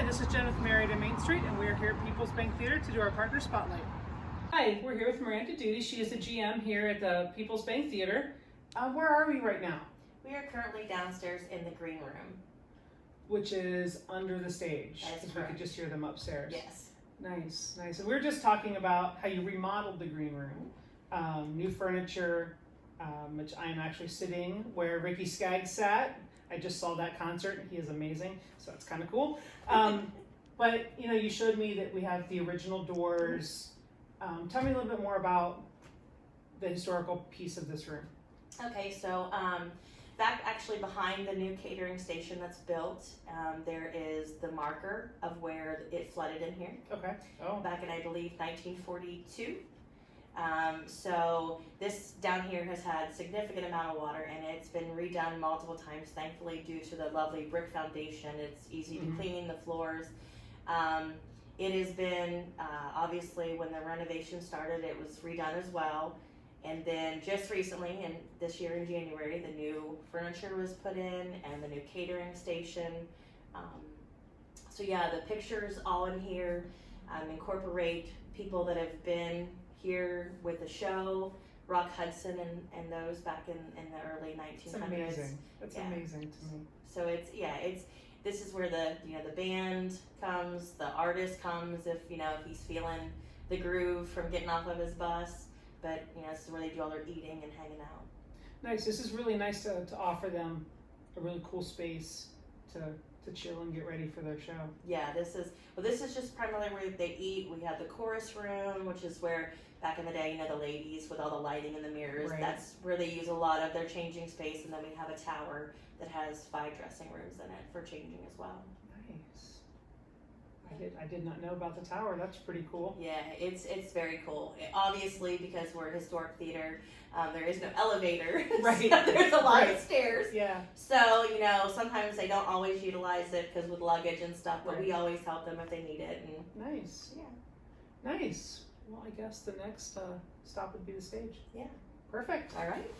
this is Jen with Marietta Main Street, and we are here at People's Bank Theater to do our partner spotlight. Hi, we're here with Miranda Duty. She is the GM here at the People's Bank Theater. Where are we right now? We are currently downstairs in the green room. Which is under the stage. That is Because we correct. could just hear them upstairs. Yes. Nice, nice. And we were just talking about how you remodeled the green room. New furniture, which I am actually sitting where Ricky Skaggs sat. I just saw that concert. He is amazing, so that's kind of cool. But you showed me that we have the original doors. Tell me a little bit more about the historical piece of this room. Okay, so back actually behind the new catering station that's built, there is the marker of where it flooded in here. Okay. Oh. Back in, I believe, 1942. So this down here has had significant amount of water, and it's been redone multiple times, thankfully, due to the lovely brick foundation. It's easy to clean the floors. It has been, obviously, when the renovation started, it was redone as well. And then just recently, and this year in January, the new furniture was put in and the new catering station. So yeah, the pictures all in here incorporate people that have been here with the show, Rock Hudson and those back in the early 1900s. That's amazing. That's amazing to me. So this is where the band comes, the artist comes if he's feeling the groove from getting off of his bus. But this is where they do all their eating and hanging out. Nice. This is really nice to offer them a really cool space to chill and get ready for their show. Yeah, this is just primarily where they eat. We have the chorus room, which is where back in the day, the ladies with all the lighting and the mirrors, Right. That's where they use a lot of their changing space. And then we have a tower that has 5 dressing rooms in it for changing as well. Nice. I did not know about the tower. That's pretty cool. Yeah, it's very cool. Obviously, because we're a historic theater, there is no elevator. Right. So there's a lot of stairs. Yeah. So, sometimes they don't always utilize it because with luggage and stuff, but we Right. always help them if they need it. And Nice. yeah. Nice. Well, I guess the next stop would be the stage. Yeah. Perfect. All right.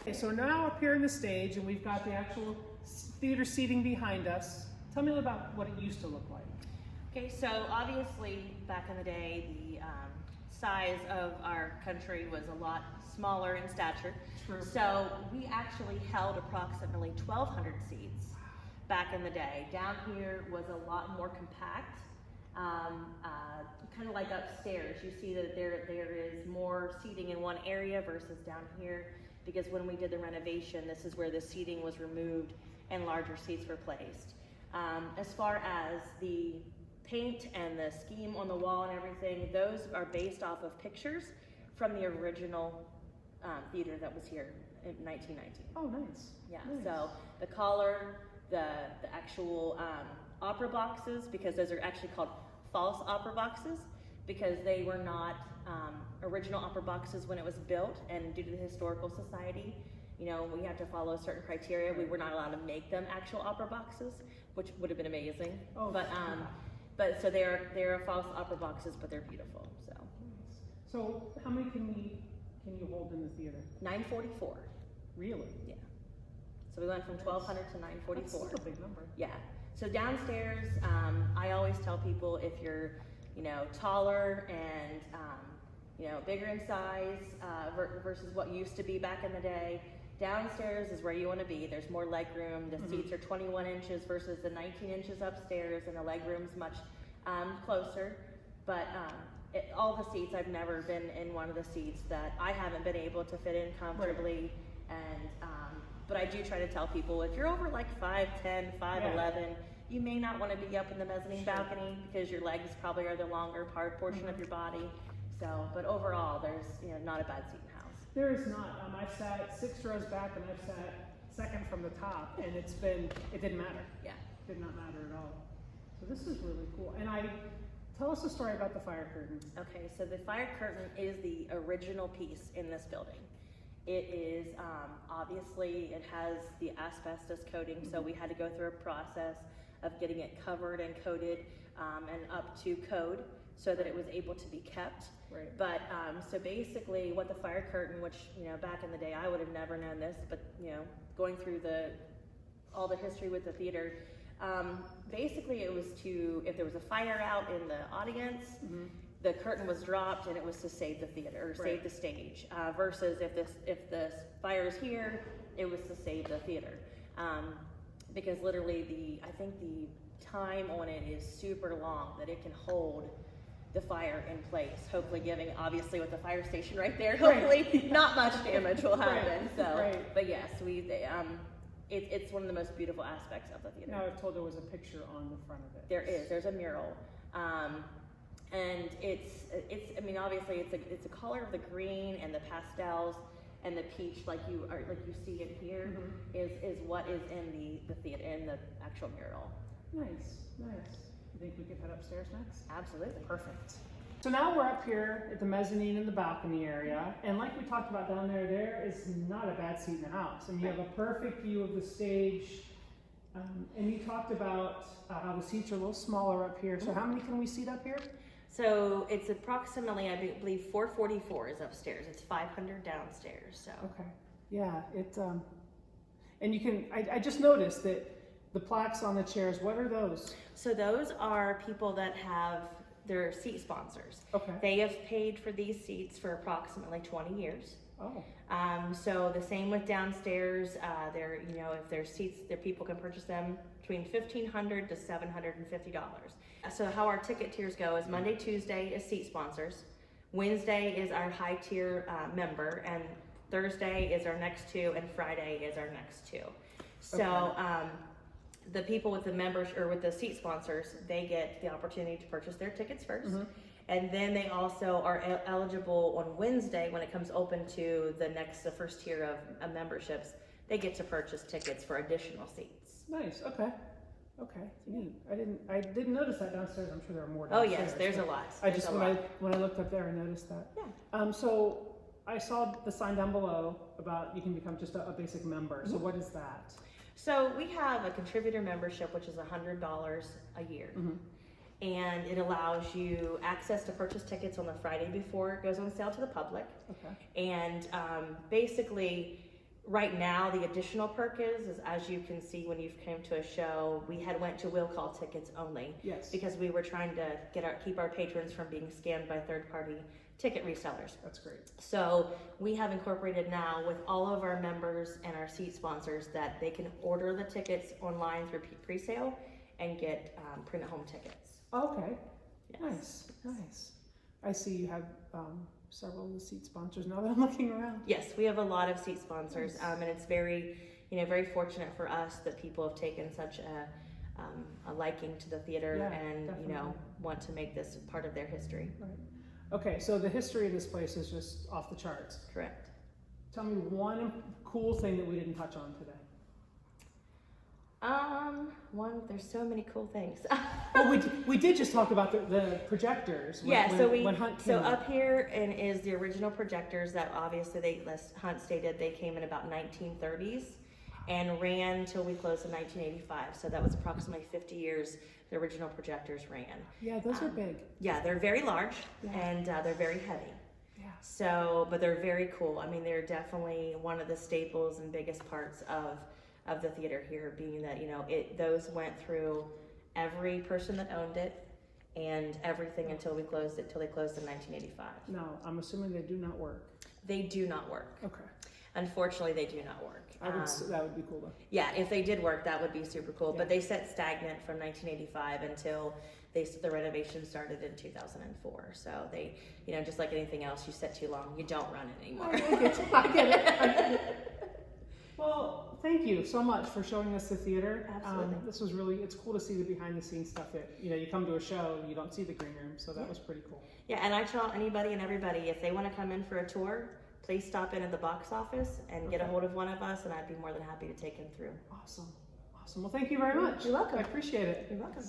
Okay, so now up here in the stage, and we've got the actual theater seating behind us. Tell me about what it used to look like. Okay, so obviously back in the day, the size of our country was a lot smaller in stature. True. So we actually held approximately 1,200 seats back in the day. Down here was a lot more compact, kind of like upstairs. You see that there is more seating in one area versus down here, because when we did the renovation, this is where the seating was removed and larger seats were placed. As far as the paint and the scheme on the wall and everything, those are based off of pictures from the original theater that was here in 1919. Oh, nice. Yeah, Nice. so the collar, the actual opera boxes, because those are actually called false opera boxes, because they were not original opera boxes when it was built, and due to the Historical Society, we have to follow certain criteria. We were not allowed to make them actual opera boxes, which would have been amazing. Oh, But so they're false opera boxes, but they're beautiful. So how many can you hold in the theater? 944. Really? Yeah. So we went from 1,200 to 944. That's a big number. Yeah. So downstairs, I always tell people if you're, taller and bigger in size versus what used to be back in the day, downstairs is where you want to be. There's more leg room. The seats are 21 inches versus the 19 inches upstairs, and the leg room's much closer. But all the seats, I've never been in one of the seats that I haven't been able to fit in comfortably. Right. And but I do try to tell people, if you're over like 5'10", 5'11", you may not want to be up in the mezzanine balcony because your legs probably are the longer portion of your body. So, but overall, there's not a bad seat in the house. There is not. I've sat 6 rows back, and I've sat second from the top, and it didn't matter. Yeah. It did not matter at all. So this is really cool. And tell us a story about the fire curtain. Okay, so the fire curtain is the original piece in this building. It is, obviously, it has the asbestos coating, so we had to go through a process of getting it covered and coated and up to code so that it was able to be kept. Right. But so basically what the fire curtain, which back in the day I would have never known this, but going through all the history with the theater, Basically, it was to, if there was a fire out in the audience, the curtain was dropped, and it was to save the theater, or save the stage. Versus if the fire is here, it was to save the theater. Because literally, I think the time on it is super long, that it can hold the fire in place. Hopefully, giving, obviously with the fire station right there, hopefully not much damage will happen. So, but yes, it's one of the most beautiful aspects of the theater. Now, I was told there was a picture on the front of it. There's a mural. And it's I mean, obviously it's a color of the green and the pastels and the peach, like you see it here, is what is in the theater, in the actual mural. Nice. You think we could head upstairs next? Absolutely. Perfect. So now we're up here at the mezzanine and the balcony area, and like we talked about down there is not a bad seat in the house. I mean, you have a perfect view of the stage, and you talked about how the seats are a little smaller up here. So how many can we seat up here? So it's approximately, I believe, 444 is upstairs. It's 500 downstairs. So okay, yeah, and you can. I just noticed that the plaques on the chairs. What are those? So those are people that have their seat sponsors. Okay. They have paid for these seats for approximately 20 years. Oh. So the same with downstairs. If there's seats, people can purchase them between $1,500 to $750. So how our ticket tiers go is Monday, Tuesday is seat sponsors, Wednesday is our high tier member, and Thursday is our next two, and Friday is our next two. So the people with the members or with the seat sponsors, they get the opportunity to purchase their tickets first. And then they also are eligible on Wednesday when it comes open to the first tier of memberships. They get to purchase tickets for additional seats. Nice. Okay. Neat. I didn't notice that downstairs. I'm sure there are more Oh downstairs. yes, there's a lot. When I looked up there, I noticed that. Yeah. So I saw the sign down below about you can become just a basic member. So what is that? So we have a contributor membership, which is $100 a year. And it allows you access to purchase tickets on the Friday before it goes on sale to the public. Okay. And basically, right now, the additional perk is as you can see when you've came to a show, we went to will call tickets only. Yes. Because we were trying to keep our patrons from being scammed by third-party ticket resellers. That's great. So we have incorporated now with all of our members and our seat sponsors that they can order the tickets online through pre-sale and get print-at-home tickets. Okay. Yes. Nice. I see you have several of the seat sponsors now that I'm looking around. Yes, we have a lot of seat sponsors, and it's very fortunate for us that people have taken such a liking to the theater and definitely. Want to make this part of their history. Right. Okay, so the history of this place is just off the charts. Correct. Tell me one cool thing that we didn't touch on today. There's so many cool things. Well, we did just talk about the projectors. When Hunt came up here is the original projectors that obviously Hunt stated they came in about 1930s and ran till we closed in 1985. So that was approximately 50 years the original projectors ran. Yeah, those are big. Yeah, they're very large and they're very heavy. Yeah. So, but they're very cool. I mean, they're definitely one of the staples and biggest parts of the theater here, being that those went through every person that owned it and everything until they closed in 1985. No, I'm assuming they do not work. They do not work. Okay. Unfortunately, they do not work. That would be cool though. Yeah, if they did work, that would be super cool. Yeah. But they sat stagnant from 1985 until the renovation started in 2004. So they, just like anything else, you sit too long, you don't run it anymore. I get it. Well, thank you so much for showing us the theater. Absolutely. This was it's cool to see the behind the scenes stuff that, you come to a show and you don't see the green room. So that was pretty cool. Yeah, and I tell anybody and everybody, if they want to come in for a tour, please stop in at the box office and get a hold of one of us, and I'd be more than happy to take them through. Awesome. Well, thank you very much. You're welcome. I appreciate it. You're welcome.